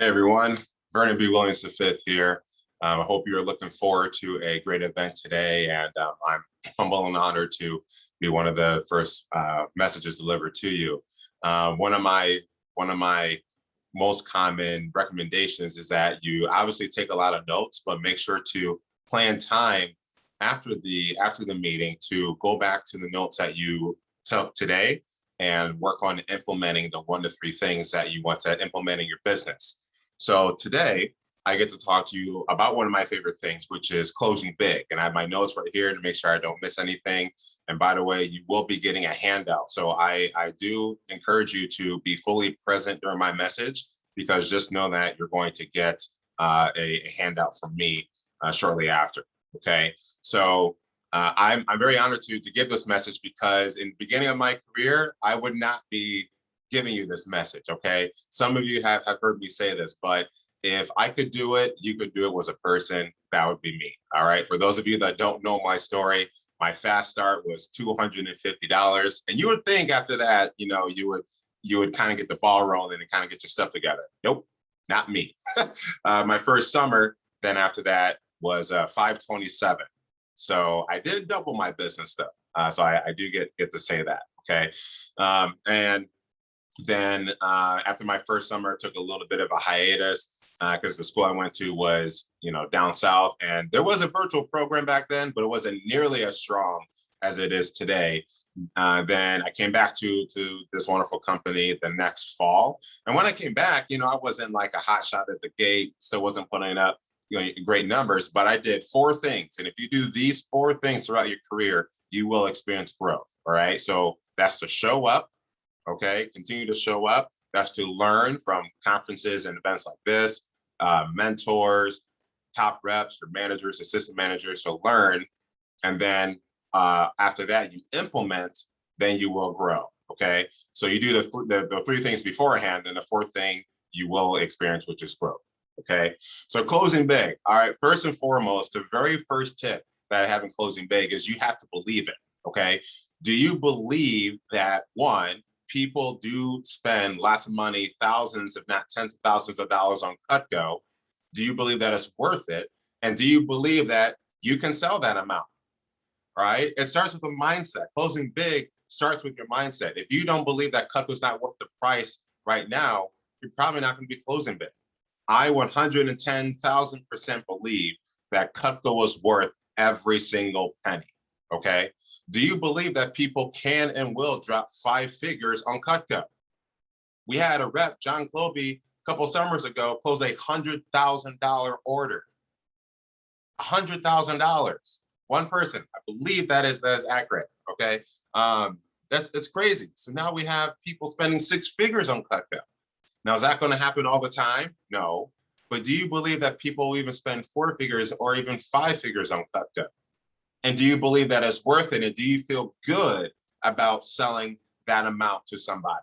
Hey everyone, Vernon B. Williams V here. I hope you're looking forward to a great event today, and I'm humble and honored to be one of the first messages delivered to you. One of my most common recommendations is that you obviously take a lot of notes, but make sure to plan time after the meeting to go back to the notes that you took today and work on implementing the 1 to 3 things that you want to implement in your business. So today, I get to talk to you about one of my favorite things, which is closing big. And I have my notes right here to make sure I don't miss anything. And by the way, you will be getting a handout. So I do encourage you to be fully present during my message, because just know that you're going to get a handout from me shortly after. Okay, so I'm very honored to give this message, because in the beginning of my career, I would not be giving you this message. Okay, some of you have heard me say this, but if I could do it, you could do it was a person, that would be me. All right, for those of you that don't know my story, my fast start was $250, and you would think after that, you would kind of get the ball rolling and kind of get your stuff together. Nope, not me. My first summer then after that was 527. So I did double my business though. So I do get to say that. Okay, and then after my first summer, I took a little bit of a hiatus because the school I went to was, down south, and there was a virtual program back then, but it wasn't nearly as strong as it is today. Then I came back to this wonderful company the next fall, and when I came back, I wasn't like a hot shot at the gate, so wasn't putting up great numbers, but I did 4 things, and if you do these 4 things throughout your career, you will experience growth. All right, so that's to show up. Okay, continue to show up. That's to learn from conferences and events like this, mentors, top reps, your managers, assistant managers, to learn. And then after that, you implement, then you will grow. Okay, so you do the 3 things beforehand, and the 4th thing you will experience, which is growth. Okay, so closing big. All right, first and foremost, the very first tip that I have in closing big is you have to believe it. Okay, do you believe that, one, people do spend lots of money, thousands, if not tens of thousands of dollars on Cutco? Do you believe that it's worth it? And do you believe that you can sell that amount? Right? It starts with a mindset. Closing big starts with your mindset. If you don't believe that Cutco's not worth the price right now, you're probably not going to be closing big. I 110,000% believe that Cutco was worth every single penny. Okay, do you believe that people can and will drop 5 figures on Cutco? We had a rep, John Cloby, a couple summers ago, close a $100,000 order. $100,000, one person. I believe that is accurate. Okay, it's crazy. So now we have people spending 6 figures on Cutco. Now, is that going to happen all the time? No. But do you believe that people will even spend 4 figures or even 5 figures on Cutco? And do you believe that it's worth it? And do you feel good about selling that amount to somebody?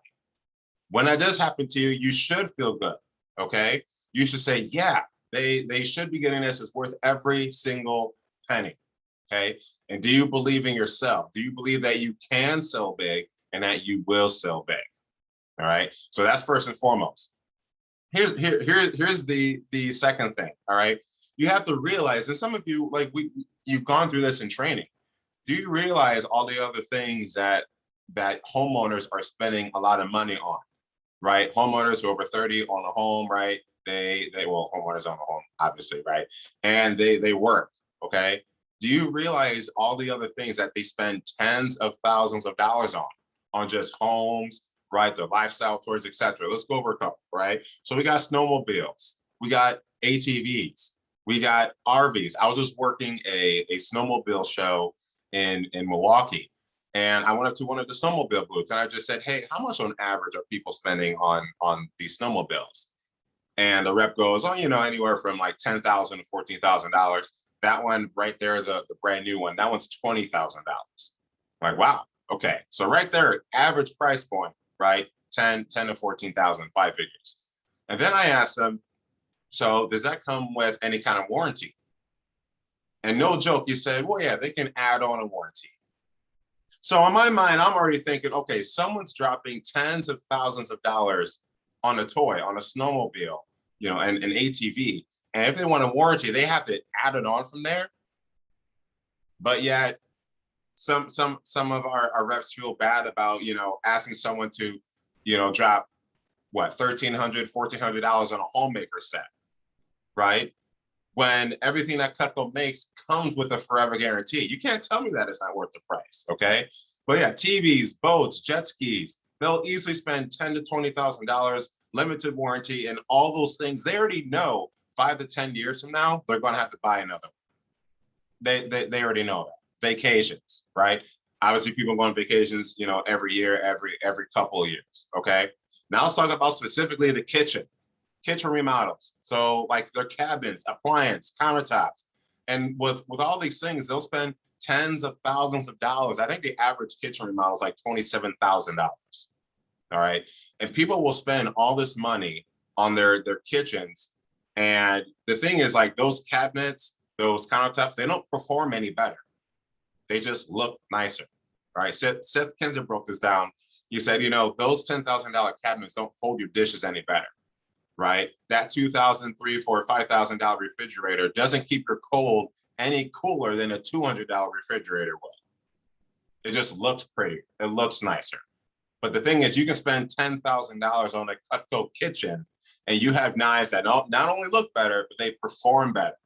When that does happen to you, you should feel good. Okay, you should say, yeah, they should be getting this. It's worth every single penny. Okay, and do you believe in yourself? Do you believe that you can sell big and that you will sell big? All right, so that's first and foremost. Here's the second thing. All right, you have to realize, and some of you, like you've gone through this in training. Do you realize all the other things that homeowners are spending a lot of money on? Right, homeowners who are over 30 on a home, right? Homeowners on a home, obviously, right? And they work. Okay, do you realize all the other things that they spend tens of thousands of dollars on just homes? Right, their lifestyle tours, etc. Let's go over a couple, right? So we got snowmobiles, we got ATVs, we got RVs. I was just working a snowmobile show in Milwaukee, and I went up to one of the snowmobile booths, and I just said, hey, how much on average are people spending on these snowmobiles? And the rep goes, oh, anywhere from like $10,000 to $14,000. That one right there, the brand new one, that one's $20,000. Like, wow, okay. So right there, average price point, right? 10 to 14,000, 5 figures. And then I asked them, so does that come with any kind of warranty? And no joke, he said, well, yeah, they can add on a warranty. So in my mind, I'm already thinking, okay, someone's dropping tens of thousands of dollars on a toy, on a snowmobile, an ATV. And if they want a warranty, they have to add it on from there. But yet some of our reps feel bad about, asking someone to, drop what, $1,300, $1,400 on a homemaker set, right? When everything that Cutco makes comes with a forever guarantee. You can't tell me that it's not worth the price, okay? But yeah, TVs, boats, jet skis, they'll easily spend $10,000 to $20,000, limited warranty, and all those things. They already know 5 to 10 years from now, they're going to have to buy another one. They already know that. Vacations, right? Obviously, people go on vacations, every year, every couple of years, okay? Now let's talk about specifically the kitchen remodels. So like their cabinets, appliance, countertops. And with all these things, they'll spend tens of thousands of dollars. I think the average kitchen remodel is like $27,000. All right. And people will spend all this money on their kitchens. And the thing is, like, those cabinets, those countertops, they don't perform any better. They just look nicer. All right. Seth Kinzer broke this down. He said, those $10,000 cabinets don't hold your dishes any better. Right? That $2,000, $3,000, $4,000, $5,000 refrigerator doesn't keep your cold any cooler than a $200 refrigerator would. It just looks prettier. It looks nicer. But the thing is, you can spend $10,000 on a Cutco kitchen and you have knives that not only look better, but they perform better.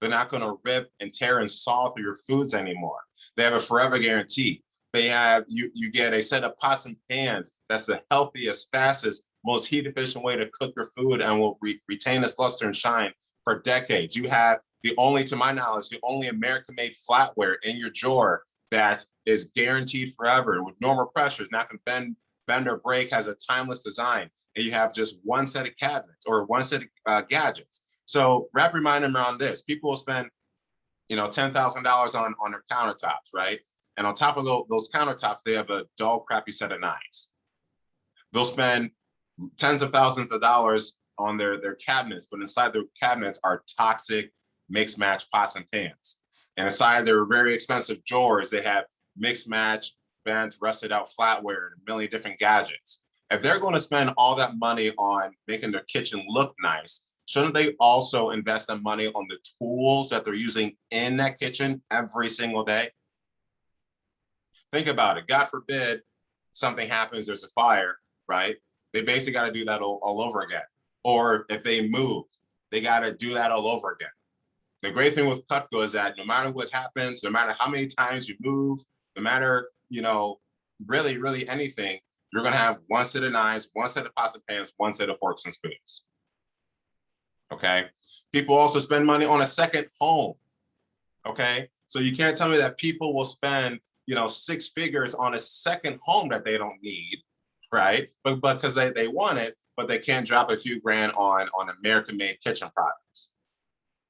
They're not going to rip and tear and saw through your foods anymore. They have a forever guarantee. They have, you get a set of pots and pans that's the healthiest, fastest, most heat efficient way to cook your food and will retain its luster and shine for decades. You have to my knowledge, the only American made flatware in your drawer that is guaranteed forever with normal pressures, not going to bend or break, has a timeless design. And you have just one set of cabinets or one set of gadgets. So wrap your mind around this. People will spend, $10,000 on their countertops, right? And on top of those countertops, they have a dull, crappy set of knives. They'll spend tens of thousands of dollars on their cabinets, but inside their cabinets are toxic mixed match pots and pans. And inside their very expensive drawers, they have mixed match, bent, rusted out flatware and a million different gadgets. If they're going to spend all that money on making their kitchen look nice, shouldn't they also invest that money on the tools that they're using in that kitchen every single day? Think about it. God forbid something happens, there's a fire, right? They basically got to do that all over again. Or if they move, they got to do that all over again. The great thing with Cutco is that no matter what happens, no matter how many times you move, no matter, really, really anything, you're going to have one set of knives, one set of pots and pans, one set of forks and spoons. Okay. People also spend money on a second home. Okay. So you can't tell me that people will spend, 6 figures on a second home that they don't need. Right. But because they want it, but they can't drop a few grand on American made kitchen products.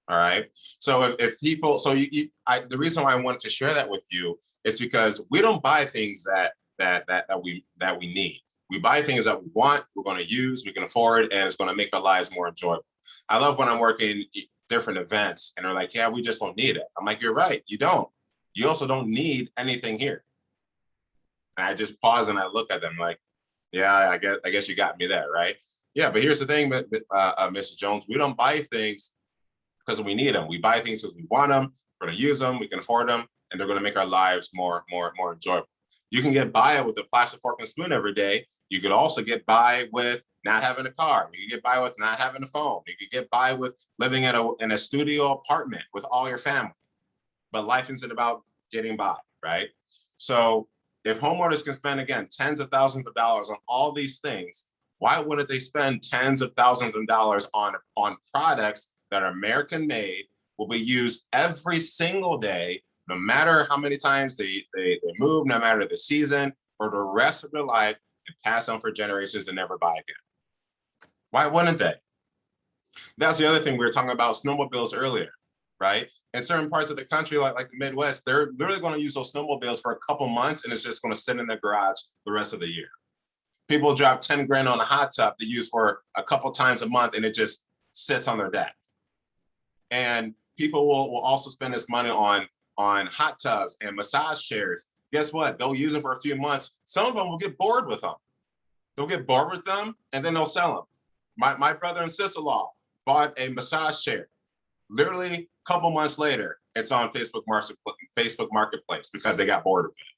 All right. So if people, the reason why I wanted to share that with you is because we don't buy things that we need. We buy things that we want, we're going to use, we can afford, and it's going to make our lives more enjoyable. I love when I'm working different events and they're like, yeah, we just don't need it. I'm like, you're right. You don't. You also don't need anything here. And I just pause and I look at them like, yeah, I guess you got me there, right? Yeah, but here's the thing, Mr. Jones, we don't buy things because we need them. We buy things because we want them, we're going to use them, we can afford them, and they're going to make our lives more enjoyable. You can get by with a plastic fork and spoon every day. You could also get by with not having a car. You can get by with not having a phone. You could get by with living in a studio apartment with all your family. But life isn't about getting by, right? So if homeowners can spend, again, tens of thousands of dollars on all these things, why wouldn't they spend tens of thousands of dollars on products that are American made, will be used every single day, no matter how many times they move, no matter the season, for the rest of their life, and pass on for generations and never buy again? Why wouldn't they? That's the other thing we were talking about, snowmobiles earlier, right? In certain parts of the country, like the Midwest, they're literally going to use those snowmobiles for a couple months and it's just going to sit in their garage the rest of the year. People drop 10 grand on a hot tub to use for a couple times a month and it just sits on their deck. And people will also spend this money on hot tubs and massage chairs. Guess what? They'll use them for a few months. Some of them will get bored with them. They'll get bored with them and then they'll sell them. My brother and sister-in-law, bought a massage chair. Literally a couple months later, it's on Facebook Marketplace because they got bored of it.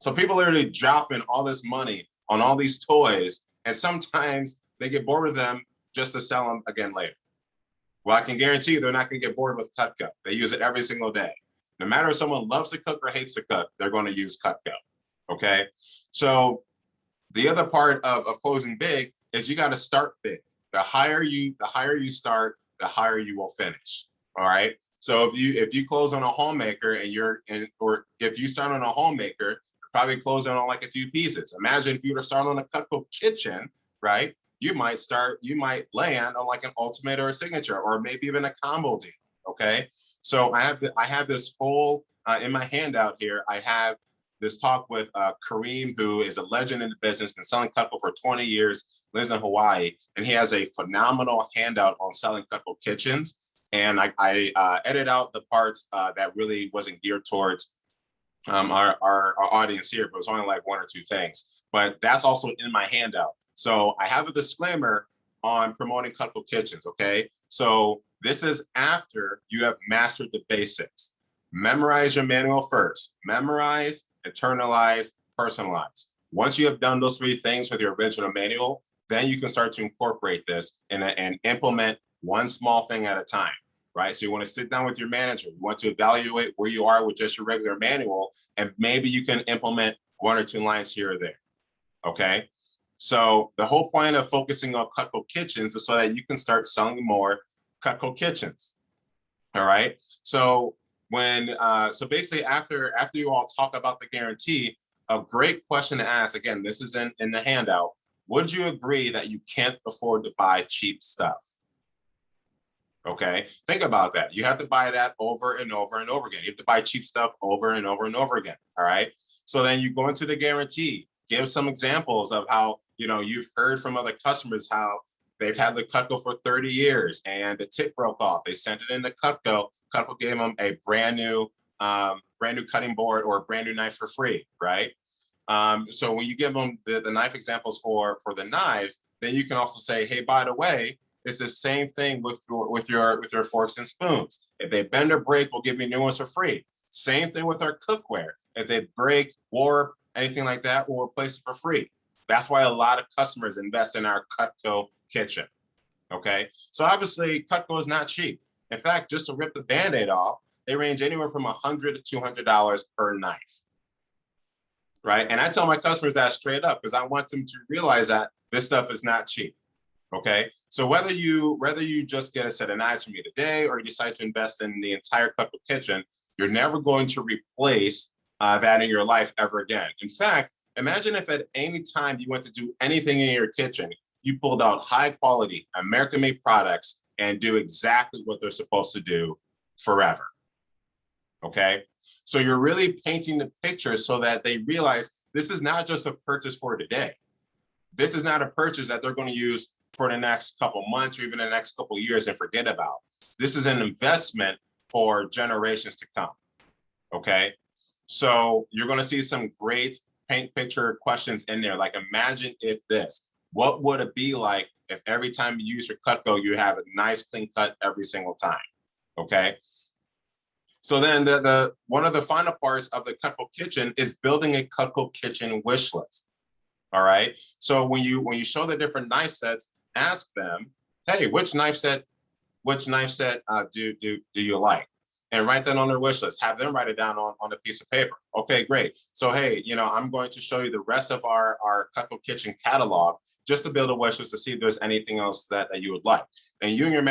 So people are literally dropping all this money on all these toys, and sometimes they get bored with them just to sell them again later. Well, I can guarantee you they're not going to get bored with Cutco. They use it every single day. No matter if someone loves to cook or hates to cook, they're going to use Cutco. Okay. So the other part of closing big is you got to start big. The higher you start, the higher you will finish. All right. So if you close on a homemaker or if you start on a homemaker, you're probably closing on like a few pieces. Imagine if you were to start on a Cutco kitchen, right? You might land on like an ultimate or a signature, or maybe even a combo deal. Okay. So I have this whole in my handout here. I have this talk with Kareem, who is a legend in the business, been selling Cutco for 20 years, lives in Hawaii, and he has a phenomenal handout on selling Cutco kitchens. And I edit out the parts that really wasn't geared towards our audience here, but it was only like one or two things. But that's also in my handout. So I have a disclaimer on promoting Cutco kitchens, okay? So this is after you have mastered the basics. Memorize your manual first. Memorize, internalize, personalize. Once you have done those three things with your original manual, then you can start to incorporate this and implement one small thing at a time, right? So you want to sit down with your manager. You want to evaluate where you are with just your regular manual, and maybe you can implement one or two lines here or there, okay? So the whole point of focusing on Cutco kitchens is so that you can start selling more Cutco kitchens. All right. So so basically after you all talk about the guarantee, a great question to ask, again, this is in the handout. Would you agree that you can't afford to buy cheap stuff? Okay. Think about that. You have to buy that over and over and over again. You have to buy cheap stuff over and over and over again. All right. So then you go into the guarantee. Give some examples of how, you've heard from other customers how they've had the Cutco for 30 years and the tip broke off. They sent it into Cutco. Cutco gave them a brand new cutting board or a brand new knife for free, right? So when you give them the knife examples for the knives, then you can also say, hey, by the way, it's the same thing with your forks and spoons. If they bend or break, we'll give you new ones for free. Same thing with our cookware. If they break, warp, anything like that, we'll replace it for free. That's why a lot of customers invest in our Cutco kitchen. Okay. So obviously Cutco is not cheap. In fact, just to rip the Band-Aid off, they range anywhere from $100 to $200 per knife. Right. And I tell my customers that straight up because I want them to realize that this stuff is not cheap. Okay. So whether you just get a set of knives from me today or you decide to invest in the entire Cutco kitchen, you're never going to replace that in your life ever again. In fact, imagine if at any time you went to do anything in your kitchen, you pulled out high quality American-made products and do exactly what they're supposed to do forever. Okay. So you're really painting the picture so that they realize this is not just a purchase for today. This is not a purchase that they're going to use for the next couple months or even the next couple years and forget about. This is an investment for generations to come. Okay. So you're going to see some great paint picture questions in there. Like, imagine if this, what would it be like if every time you use your Cutco, you have a nice clean cut every single time? Okay. So then the one of the final parts of the Cutco kitchen is building a Cutco kitchen wish list. All right. So when you show the different knife sets, ask them, hey, which knife set do you like? And write that on their wish list. Have them write it down on a piece of paper. Okay, great. So hey, I'm going to show you the rest of our Cutco kitchen catalog just to build a wish list to see if there's anything else that you would like. And you and your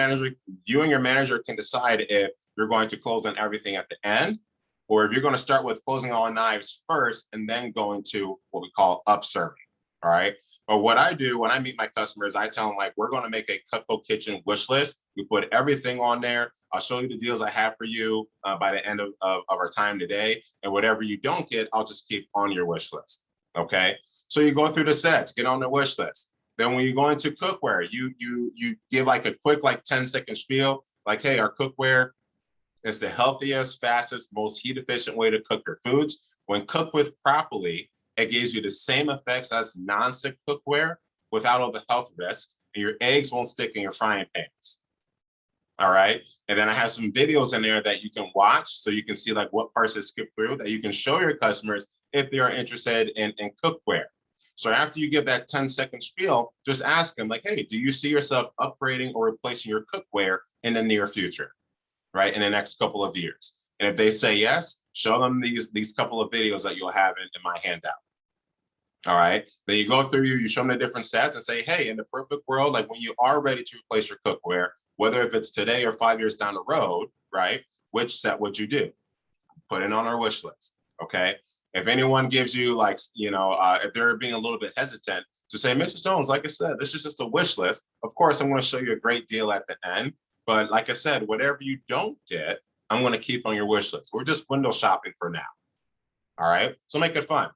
manager can decide if you're going to close on everything at the end, or if you're going to start with closing all knives first and then go into what we call upserving. All right. But what I do when I meet my customers, I tell them, like, we're going to make a Cutco kitchen wish list. We put everything on there. I'll show you the deals I have for you by the end of our time today. And whatever you don't get, I'll just keep on your wish list. Okay. So you go through the sets, get on the wish list. Then when you go into cookware, you give like a quick 10-second spiel, like, hey, our cookware is the healthiest, fastest, most heat efficient way to cook your foods. When cooked with properly, it gives you the same effects as non-stick cookware without all the health risks, and your eggs won't stick in your frying pans. All right. And then I have some videos in there that you can watch so you can see like what parts to skip through that you can show your customers if they are interested in cookware. So after you give that 10-second spiel, just ask them like, hey, do you see yourself upgrading or replacing your cookware in the near future, right? In the next couple of years. And if they say yes, show them these couple of videos that you'll have in my handout. All right. Then you go through, you show them the different sets and say, hey, in the perfect world, like when you are ready to replace your cookware, whether if it's today or 5 years down the road, right? Which set would you do? Put it on our wish list. Okay. If anyone gives you like, if they're being a little bit hesitant to say, Mr. Jones, like I said, this is just a wish list. Of course, I'm going to show you a great deal at the end. But like I said, whatever you don't get, I'm going to keep on your wish list. We're just window shopping for now. All right. So make it fun.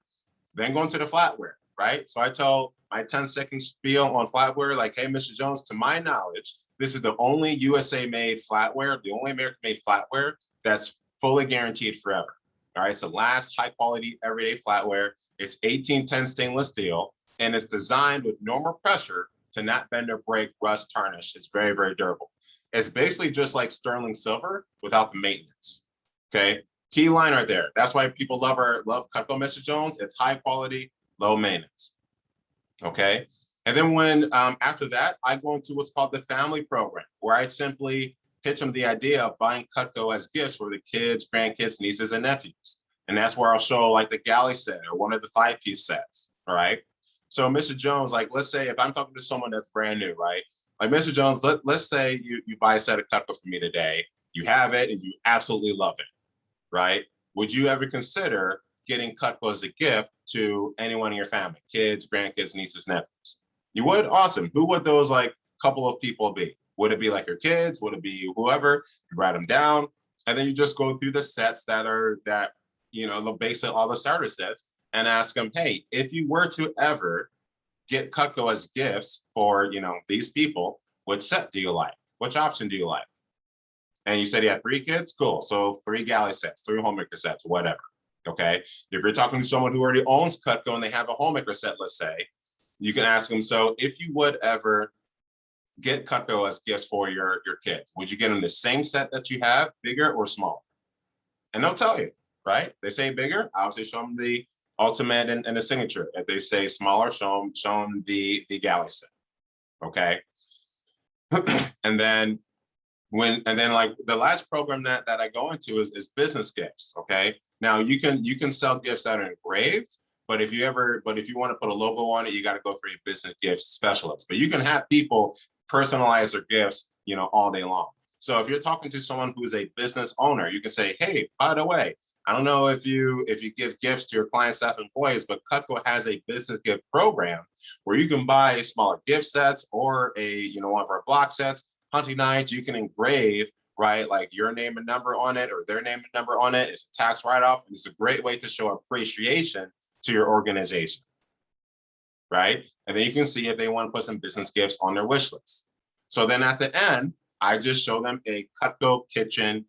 Then go into the flatware, right? So I tell my 10-second spiel on flatware, like, hey, Mr. Jones, to my knowledge, this is the only USA-made flatware, the only American-made flatware that's fully guaranteed forever. All right, it's the last high-quality everyday flatware. It's 1810 stainless steel, and it's designed with normal pressure to not bend or break, rust, tarnish. It's very, very durable. It's basically just like sterling silver without the maintenance, okay? Key line right there. That's why people love Cutco, Mr. Jones. It's high quality, low maintenance. Okay. And then when after that, I go into what's called the family program, where I simply pitch them the idea of buying Cutco as gifts for the kids, grandkids, nieces, and nephews. And that's where I'll show like the galley set or one of the 5-piece sets. All right. So Mr. Jones, like let's say if I'm talking to someone that's brand new, right? Like Mr. Jones, let's say you buy a set of Cutco for me today. You have it and you absolutely love it. Right? Would you ever consider getting Cutco as a gift to anyone in your family, kids, grandkids, nieces, nephews? You would? Awesome. Who would those like couple of people be? Would it be like your kids? Would it be whoever? You write them down, and then you just go through the sets the basic, all the starter sets, and ask them, hey, if you were to ever get Cutco as gifts for these people, what set do you like? Which option do you like? And you said you had 3 kids? Cool. So 3 galley sets, 3 homemaker sets, whatever. Okay. If you're talking to someone who already owns Cutco and they have a homemaker set, let's say, you can ask them, so if you would ever get Cutco as gifts for your kids, would you get them the same set that you have, bigger or small? And they'll tell you, right? They say bigger, obviously show them the ultimate and the signature. If they say smaller, show them the galley set. Okay. And then like the last program that I go into is business gifts. Okay. Now you can sell gifts that are engraved, but if you want to put a logo on it, you got to go through a business gift specialist. But you can have people personalize their gifts, all day long. So if you're talking to someone who's a business owner, you can say, hey, by the way, I don't know if you give gifts to your client, staff, employees, but Cutco has a business gift program where you can buy smaller gift sets or one of our block sets, hunting knives. You can engrave, right, like your name and number on it or their name and number on it. It's a tax write-off, and it's a great way to show appreciation to your organization, right? And then you can see if they want to put some business gifts on their wish list. So then at the end, I just show them a Cutco kitchen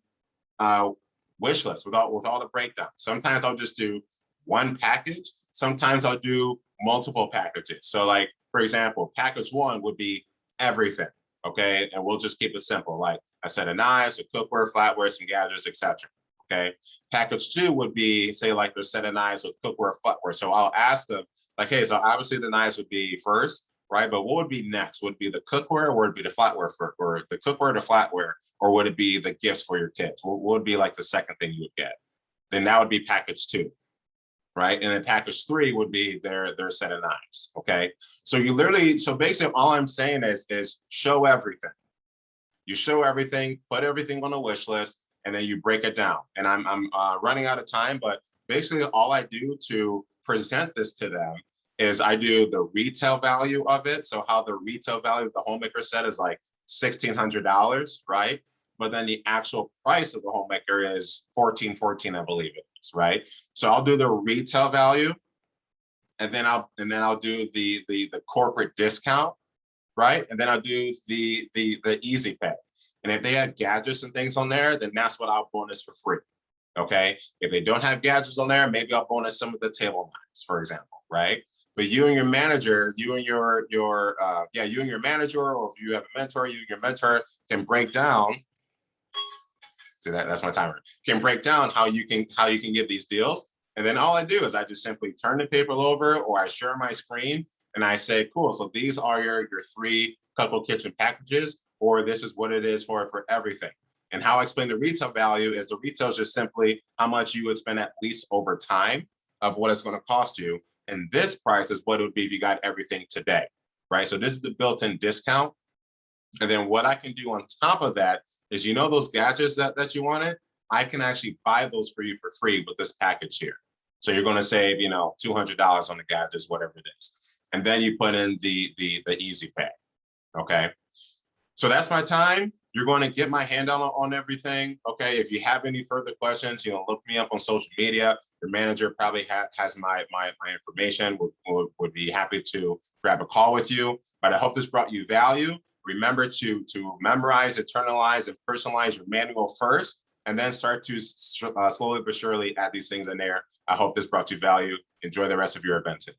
wish list with all the breakdown. Sometimes I'll just do one package. Sometimes I'll do multiple packages. So like, for example, package 1 would be everything. Okay. And we'll just keep it simple. Like a set of knives, a cookware, flatware, some gadgets, etc. Okay. Package 2 would be, say, like their set of knives with cookware, flatware. So I'll ask them, like, hey, so obviously the knives would be first, right? But what would be next? Would it be the cookware, or would it be the flatware, or the cookware, the flatware, or would it be the gifts for your kids? What would be like the second thing you would get? Then that would be package 2. Right. And then package 3 would be their set of knives. Okay. So basically all I'm saying is show everything. You show everything, put everything on a wish list, and then you break it down. And I'm running out of time, but basically all I do to present this to them is I do the retail value of it. So how the retail value of the homemaker set is like $1,600, right? But then the actual price of the homemaker is $1,414, I believe it is, right? So I'll do the retail value, and then I'll do the corporate discount, right? And then I'll do the easy pay. And if they have gadgets and things on there, then that's what I'll bonus for free. Okay. If they don't have gadgets on there, maybe I'll bonus some of the table knives, for example. right? But you and your manager, you and your manager, or if you have a mentor, you and your mentor can break down. See that's my timer. Can break down how you can give these deals. And then all I do is I just simply turn the paper over, or I share my screen and I say, cool, so these are your 3 couple kitchen packages, or this is what it is for everything. And how I explain the retail value is the retail is just simply how much you would spend at least over time of what it's going to cost you. And this price is what it would be if you got everything today, right? So this is the built-in discount. And then what I can do on top of that is, those gadgets that you wanted, I can actually buy those for you for free with this package here. So you're going to save, $200 on the gadgets, whatever it is. And then you put in the easy pay. Okay. So that's my time. You're going to get my handout on everything. Okay. If you have any further questions, look me up on social media. Your manager probably has my information. Would be happy to grab a call with you. But I hope this brought you value. Remember to memorize, internalize, and personalize your manual first, and then start to slowly but surely add these things in there. I hope this brought you value. Enjoy the rest of your event today.